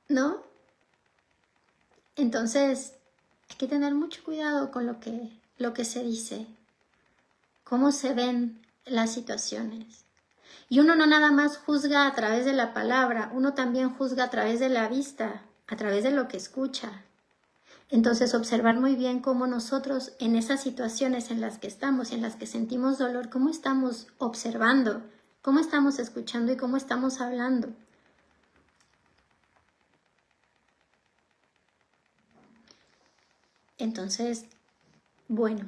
¿no? Entonces, hay que tener mucho cuidado con lo que se dice, cómo se ven las situaciones. Y uno no nada más juzga a través de la palabra, uno también juzga a través de la vista, a través de lo que escucha. Entonces, observar muy bien cómo nosotros en esas situaciones en las que estamos, en las que sentimos dolor, cómo estamos observando, cómo estamos escuchando y cómo estamos hablando. Entonces, bueno,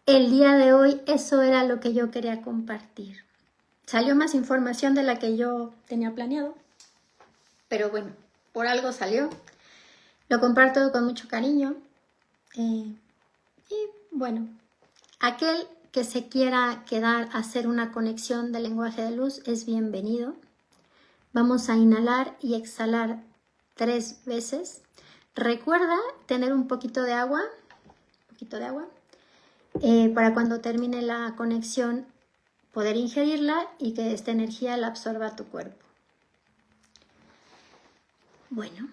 el día de hoy eso era lo que yo quería compartir. Salió más información de la que yo tenía planeado, pero bueno, por algo salió. Lo comparto con mucho cariño. Y bueno, aquel que se quiera quedar a hacer una conexión de lenguaje de luz es bienvenido. Vamos a inhalar y exhalar 3 veces. Recuerda tener un poquito de agua, para cuando termine la conexión poder ingerirla y que esta energía la absorba tu cuerpo. Bueno,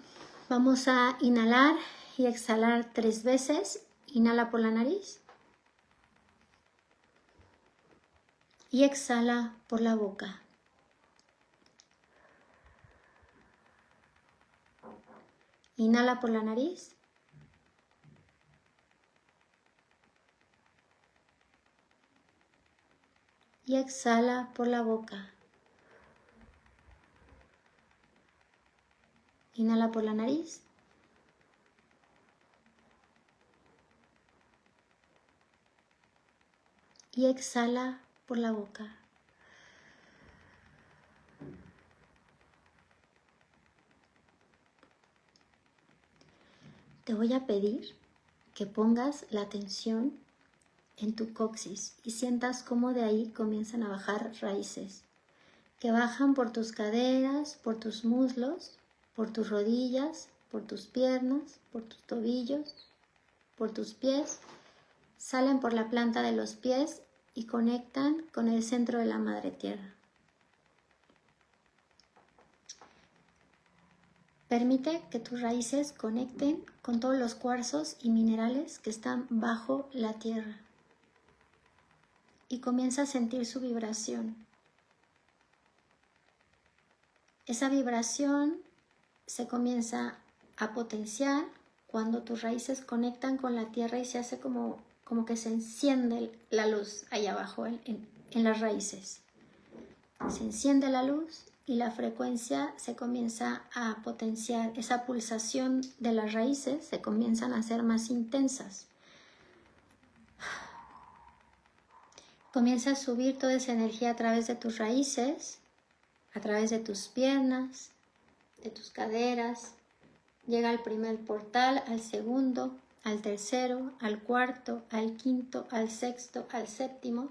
vamos a inhalar y exhalar 3 veces. Inhala por la nariz y exhala por la boca. Inhala por la nariz y exhala por la boca. Inhala por la nariz y exhala por la boca. Te voy a pedir que pongas la atención en tu coxis y sientas cómo de ahí comienzan a bajar raíces, que bajan por tus caderas, por tus muslos, por tus rodillas, por tus piernas, por tus tobillos, por tus pies, salen por la planta de los pies y conectan con el centro de la Madre Tierra. Permite que tus raíces conecten con todos los cuarzos y minerales que están bajo la tierra y comienza a sentir su vibración. Esa vibración se comienza a potenciar cuando tus raíces conectan con la tierra y se hace como que se enciende la luz ahí abajo en las raíces. Se enciende la luz y la frecuencia se comienza a potenciar. Esa pulsación de las raíces se comienzan a hacer más intensas. Comienza a subir toda esa energía a través de tus raíces, a través de tus piernas, de tus caderas. Llega al primer portal, al segundo, al tercero, al cuarto, al quinto, al sexto, al séptimo.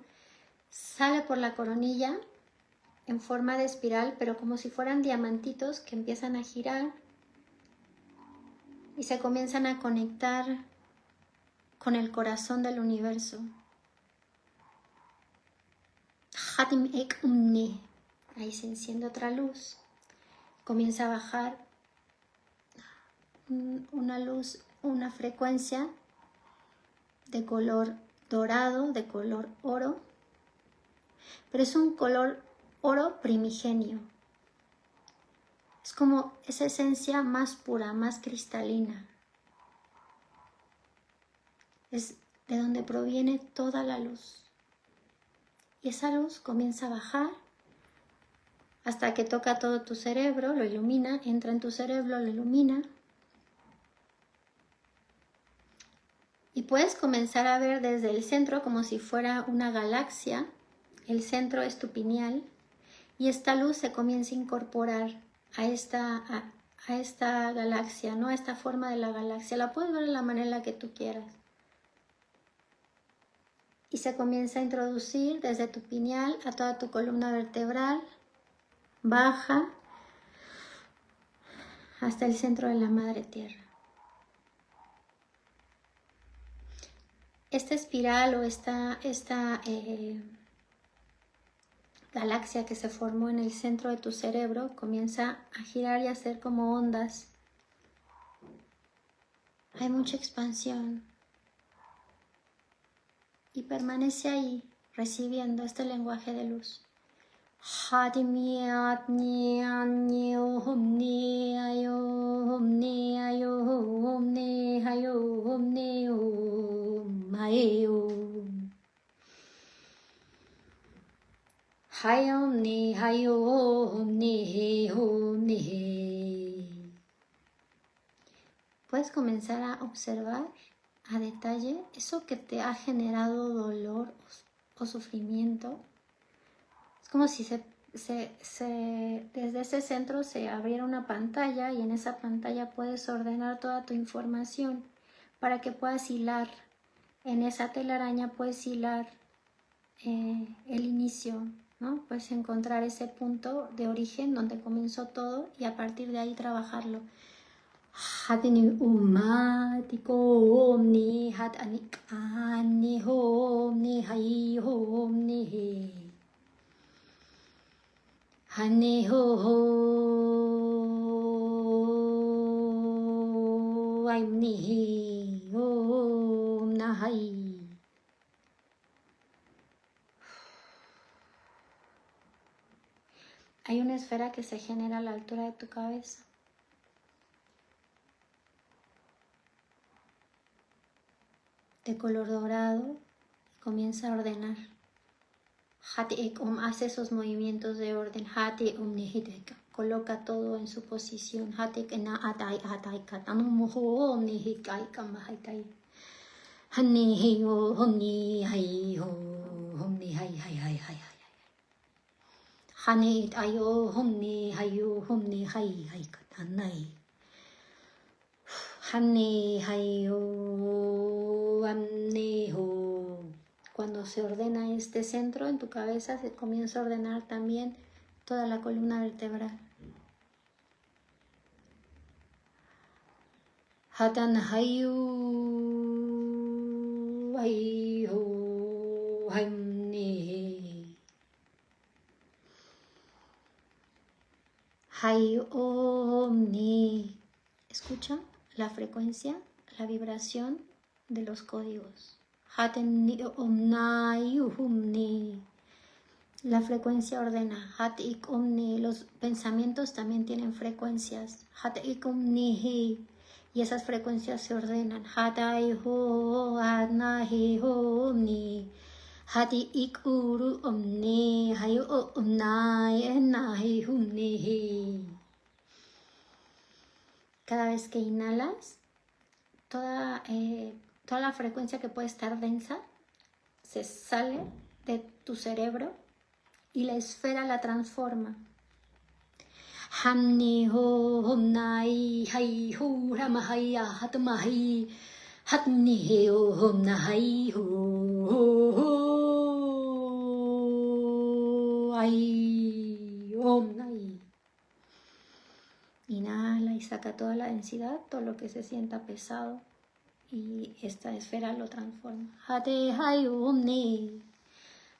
Sale por la coronilla en forma de espiral, pero como si fueran diamantitos que empiezan a girar y se comienzan a conectar con el corazón del universo. Hatim Ek Umni. Ahí se enciende otra luz. Comienza a bajar una luz, una frecuencia de color dorado, de color oro, pero es un color oro primigenio. Es como esa esencia más pura, más cristalina. Es de donde proviene toda la luz. Y esa luz comienza a bajar hasta que toca todo tu cerebro, lo ilumina, entra en tu cerebro, lo ilumina. Y puedes comenzar a ver desde el centro como si fuera una galaxia. El centro es tu pineal y esta luz se comienza a incorporar a esta galaxia, ¿no? A esta forma de la galaxia. La puedes ver de la manera en la que tú quieras. Y se comienza a introducir desde tu pineal a toda tu columna vertebral, baja hasta el centro de la madre tierra. Esta espiral o esta galaxia que se formó en el centro de tu cerebro comienza a girar y a hacer como ondas. Hay mucha expansión. Y permanece ahí, recibiendo este lenguaje de luz. Puedes comenzar a observar a detalle eso que te ha generado dolor o sufrimiento. Es como si desde ese centro se abriera una pantalla y en esa pantalla puedes ordenar toda tu información para que puedas hilar. En esa telaraña puedes hilar el inicio, ¿no? Puedes encontrar ese punto de origen donde comenzó todo y a partir de ahí trabajarlo. Hatini umatiko omni hatanik ani homni hai homni hani ho aimni om nahai. Hay una esfera que se genera a la altura de tu cabeza. De color dorado, y comienza a ordenar. Hati ek hace esos movimientos de orden. Hati nihiteka, coloca todo en su posición. Hati ek na atai katamuho nihikai kamahaitai. Hani hiyo homni hai ho homni hai hai hai hai hai. Hani ayo homni hayo homni hai hai katanai. Hani hayo amni ho. Cuando se ordena este centro en tu cabeza, se comienza a ordenar también toda la columna vertebral. Hatan hayu hayu hamni hayu omni. Escucha la frecuencia, la vibración de los códigos. Haten omnayu humni. La frecuencia ordena. Hat ik omni. Los pensamientos también tienen frecuencias. Hat ik omni. Y esas frecuencias se ordenan. Hat ai ho, hat nahi ho omni. Hati ik uru omni. Hayu omnai nahi omni. Cada vez que inhalas, toda la frecuencia que puede estar densa se sale de tu cerebro y la esfera la transforma. Hamni ho homnai hai ho ramahaya hatmahi hatni ho homnai ho ai homnai. Inhala y saca toda la densidad, todo lo que se sienta pesado, y esta esfera lo transforma. Hate hai omni.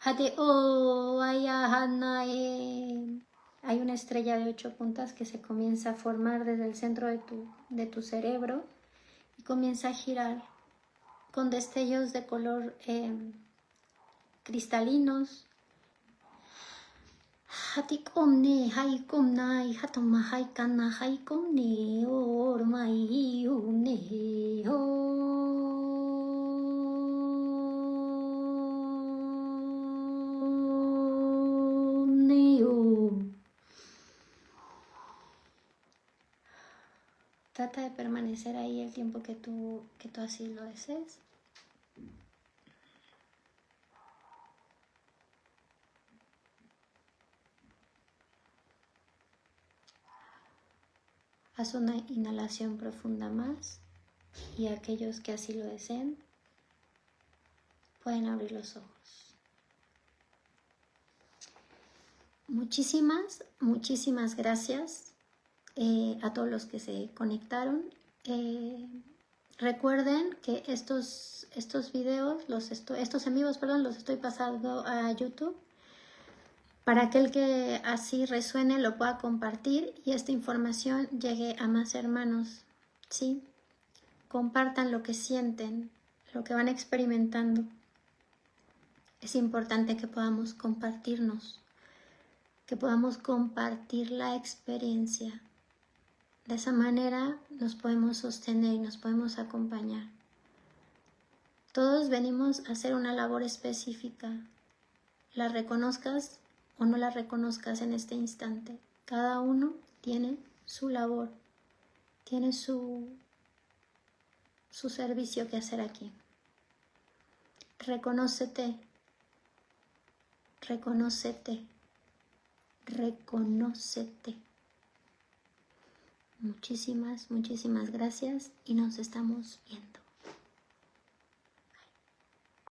Hate o ayahanae. Hay una estrella de 8 puntas que se comienza a formar desde el centro de tu cerebro y comienza a girar con destellos de color cristalinos. Hatik omne haikom nai hatoma haikana haikom ne ormai omne ho. Trata de permanecer ahí el tiempo que tú así lo desees. Haz una inhalación profunda más y aquellos que así lo deseen pueden abrir los ojos. Muchísimas gracias a todos los que se conectaron. Recuerden que estos videos, estos en vivos, perdón, los estoy pasando a YouTube. Para aquel que así resuene, lo pueda compartir y esta información llegue a más hermanos, ¿sí? Compartan lo que sienten, lo que van experimentando. Es importante que podamos compartirnos, que podamos compartir la experiencia. De esa manera nos podemos sostener y nos podemos acompañar. Todos venimos a hacer una labor específica. La reconozcas o no la reconozcas en este instante. Cada uno tiene su labor, tiene su servicio que hacer aquí. Reconócete, reconócete, reconócete. Muchísimas gracias y nos estamos viendo.